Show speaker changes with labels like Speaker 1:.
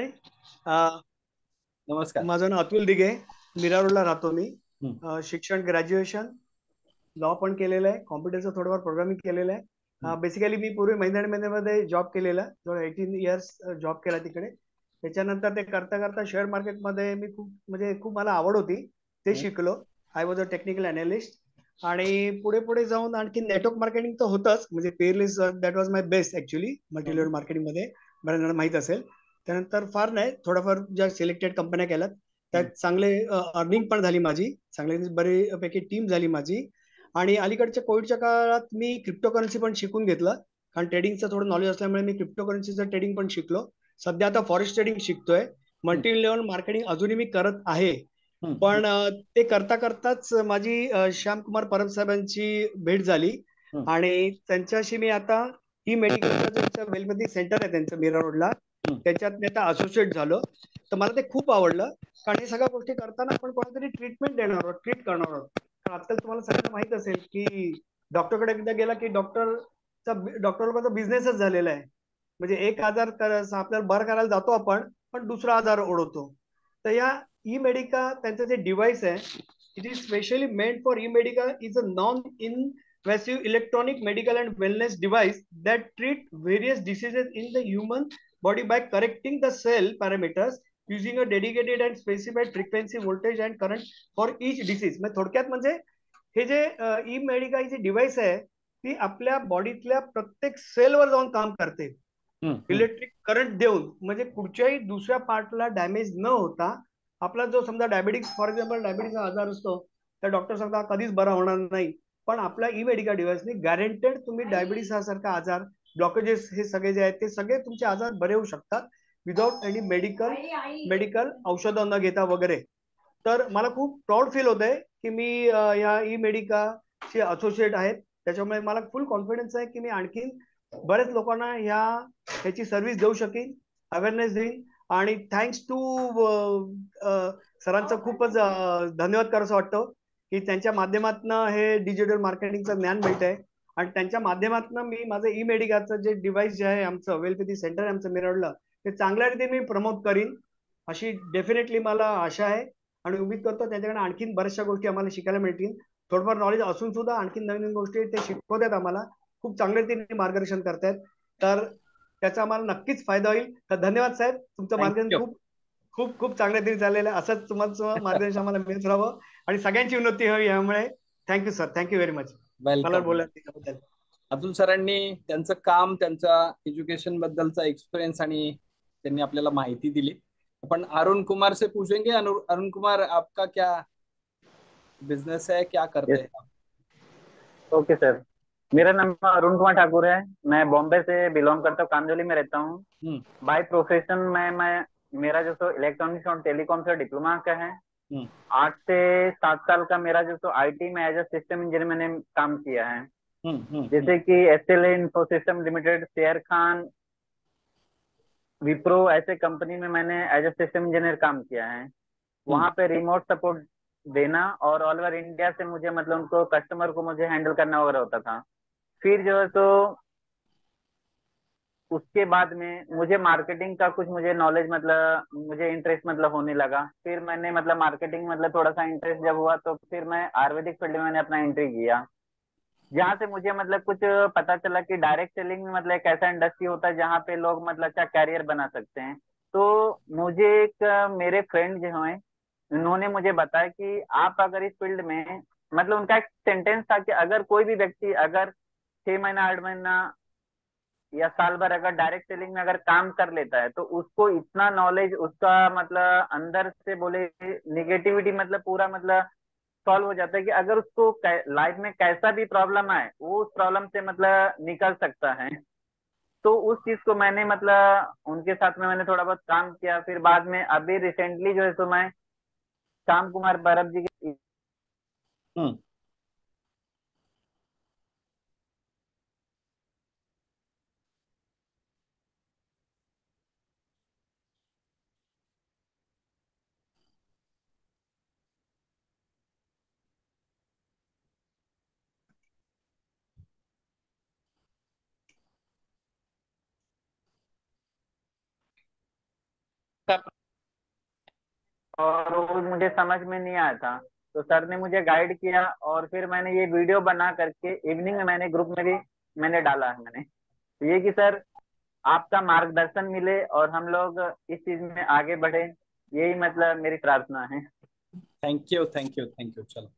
Speaker 1: अ,
Speaker 2: नमस्कार.
Speaker 1: माझं नाव अतुल दिघे. मीरा रोडला राहतो मी.
Speaker 2: हं,
Speaker 1: शिक्षण ग्रॅज्युएशन, लॉ पण केलेलं आहे, कॉम्प्युटरचं थोडंफार प्रोग्रामिंग केलेलं
Speaker 2: हं.
Speaker 1: आहे. बेसिकली मी पूर्वी महिंद्रा अँड महिंद्रामध्ये जॉब केलेला, जवळ 18 इयर्स जॉब केला तिकडे. त्याच्यानंतर ते करता करता शेअर मार्केटमध्ये मी खूप मला आवड होती, ते
Speaker 2: हं,
Speaker 1: शिकलो. I was a technical analyst. आणि पुढे पुढे जाऊन आणखी नेटवर्क मार्केटिंग तर होतंच, म्हणजे peerless that was my best actually multi
Speaker 2: हं,
Speaker 1: लेवल मार्केटिंगमध्ये. बऱ्याच माहीत असेल. त्यानंतर फार नाही, थोडंफार ज्या सिलेक्टेड कंपन्या केल्यात त्यात
Speaker 2: हं,
Speaker 1: चांगले अर्निंग पण झाली माझी, चांगली बऱ्यापैकी टीम झाली माझी. आणि अलीकडच्या कोविडच्या काळात मी क्रिप्टोकरन्सी पण शिकून घेतलं, कारण ट्रेडिंगचं थोडं नॉलेज असल्यामुळे मी क्रिप्टोकरन्सीचं ट्रेडिंग पण शिकलो. सध्या आता फॉरेक्स ट्रेडिंग शिकतोय.
Speaker 2: हं,
Speaker 1: मल्टी लेवल मार्केटिंग अजूनही मी करत आहे.
Speaker 2: हं, हं,
Speaker 1: पण ते करता करताच माझी श्यामकुमार परब साहेबांची भेट झाली.
Speaker 2: हं,
Speaker 1: आणि त्यांच्याशी मी आता ही मेडिकलचं त्यांचं वेलमध्ये सेंटर आहे त्यांचं मीरा रोडला,
Speaker 2: हं,
Speaker 1: त्याच्यात मी आता असोसिएट झालो. तर मला ते खूप आवडलं, कारण हे सगळ्या गोष्टी करताना आपण कोणातरी ट्रीटमेंट देणार आहोत, ट्रीट करणार आहोत. कारण आजकाल तुम्हाला सगळ्यांना माहित असेल की डॉक्टरकडे एकदा गेला की डॉक्टर लोकांचा बिझनेसच झालेला आहे. म्हणजे एक आजार आपल्याला बरं करायला जातो आपण, पण दुसरा आजार ओढवतो. तर या ई मेडिका त्यांचं जे डिव्हाइस आहे, it is specially made for E Medica, is a non invasive electronic medical and wellness device that treat various diseases in the human body by correcting the cell parameters using a dedicated and specified frequency, voltage and current for each disease. म्हणजे थोडक्यात म्हणजे हे जे E Medica जी device आहे, ती आपल्या बॉडीतल्या प्रत्येक सेलवर जाऊन काम करते,
Speaker 2: हं, हं,
Speaker 1: इलेक्ट्रिक करंट देऊन. म्हणजे कुठच्याही दुसऱ्या पार्टला डॅमेज न होता आपला जो समजा डायबिटिक्स, फॉर एक्झाम्पल डायबिटीसचा आजार असतो, तर डॉक्टर सांगता कधीच बरा होणार नाही. पण आपल्या ई मेडिका डिव्हाइसने गॅरंटेड तुम्ही डायबिटीस सारखा आजार, ब्लॉकेजेस हे सगळे जे आहेत ते सगळे तुमचे आजार बरे होऊ शकतात, विदाउट एनी मेडिकल मेडिकल औषधं न घेता वगैरे. तर मला खूप प्राऊड फील होत आहे की मी या ई मेडिकाचे असोसिएट आहेत. त्याच्यामुळे मला फुल कॉन्फिडन्स आहे की मी आणखीन बरेच लोकांना ह्याची सर्व्हिस देऊ शकेन, अवेअरनेस देईन. आणि थँक्स टू सरांचं खूपच धन्यवाद करावं वाटतं की त्यांच्या माध्यमातून हे डिजिटल मार्केटिंगचं ज्ञान मिळत आहे. आणि त्यांच्या माध्यमातून मी माझं ई मेडिकाचं जे डिव्हाइस जे आहे, आमचं वेलपॅथी सेंटर आहे आमचं मिरवलं, ते चांगल्या रीती मी प्रमोट करीन अशी डेफिनेटली मला आशा आहे. आणि उम्मीद करतो त्यांच्याकडे आणखीन बऱ्याचशा गोष्टी आम्हाला शिकायला मिळतील. थोडंफार नॉलेज असून सुद्धा आणखीन नवीन नवीन गोष्टी ते शिकवतात आम्हाला, खूप चांगल्या रीतीने मार्गदर्शन करतायत. तर त्याचा आम्हाला नक्कीच फायदा होईल. तर धन्यवाद साहेब, तुमचं
Speaker 2: थँक
Speaker 1: मार्गदर्शन
Speaker 2: यू.
Speaker 1: खूप खूप खूप चांगल्या रीतीने झालेलं आहे. असंच तुमचं मार्गदर्शन आम्हाला मिळत राहावं आणि सगळ्यांची उन्नती व्हावी यामुळे. Thank you sir, thank you very much मला
Speaker 2: वेलकम.
Speaker 1: बोलायला दिल्याबद्दल.
Speaker 2: अतुल सरांनी त्यांचं काम, त्यांच्या एज्युकेशन बद्दलचा एक्सपिरियन्स आणि त्यांनी आपल्याला माहिती दिली. आपण अरुण कुमार से पूछेंगे. अरुण कुमार, आपका क्या बिजनेस है, क्या करते
Speaker 3: यस।
Speaker 2: हैं आप?
Speaker 3: Okay sir. मेरा नाम अरुण कुमार ठाकुर है। मैं बॉम्बे से बिलोंग करता हूँ, कांदिवली में रहता हूँ।
Speaker 2: हम्म,
Speaker 3: बाय प्रोफेशन मैं मेरा जो सो इलेक्ट्रॉनिक्स और टेलीकॉम से डिप्लोमा का है।
Speaker 2: हम्म,
Speaker 3: 8 से 7 साल का मेरा जो सो आईटी में एज अ सिस्टम इंजीनियर मैंने काम किया है।
Speaker 2: हम्म,
Speaker 3: जैसे कि SLA info system limited, share Khan, Wipro, ऐसे कंपनी में मैंने एज अ सिस्टम इंजीनियर काम किया है।
Speaker 2: हम्म,
Speaker 3: वहां पे रिमोट सपोर्ट देना और ऑल ओवर इंडिया से मुझे मतलब उनको कस्टमर को मुझे हैंडल करना वगैरह होता था। फिर जो है तो उसके बाद में मुझे मार्केटिंग का कुछ मुझे नॉलेज मतलब मुझे इंटरेस्ट मतलब होने लगा। फिर मैंने मतलब मार्केटिंग मतलब थोड़ा सा इंटरेस्ट जब हुआ तो फिर मैं आयुर्वेदिक फील्ड में मैंने अपना एंट्री किया। जहाँ से मुझे मतलब कुछ पता चला कि डायरेक्ट सेलिंग में मतलब एक ऐसा इंडस्ट्री होता है जहाँ पे लोग मतलब अच्छा कैरियर बना सकते हैं। तो मुझे एक मेरे फ्रेंड जो हैं उन्होंने मुझे बताया कि आप अगर इस फील्ड में मतलब उनका एक सेंटेंस था कि अगर कोई भी व्यक्ति अगर 6 महीना 8 महीना या साल भर अगर डायरेक्ट सेलिंग में अगर काम कर लेता है तो उसको इतना नॉलेज उसका मतलब अंदर से बोले निगेटिविटी मतलब पूरा मतलब सॉल्व हो जाता है कि अगर उसको लाइफ में कैसा भी प्रॉब्लम आए वो उस प्रॉब्लम से मतलब निकल सकता है। तो उस चीज को मैंने मतलब उनके साथ में मैंने थोड़ा बहुत काम किया। फिर बाद में अभी रिसेंटली जो है सो मैं श्याम कुमार परब जी के
Speaker 2: हम्म।
Speaker 3: और वो मुझे समझ में नहीं आया था, तो सर ने मुझे गाइड किया और फिर मैंने ये वीडियो बना करके इवनिंग में मैंने ग्रुप में भी मैंने डाला है मैंने। तो ये कि सर आपका मार्गदर्शन मिले और हम लोग इस चीज में आगे बढ़े, यही मतलब मेरी प्रार्थना है।
Speaker 2: Thank you, thank you, thank you. चलो।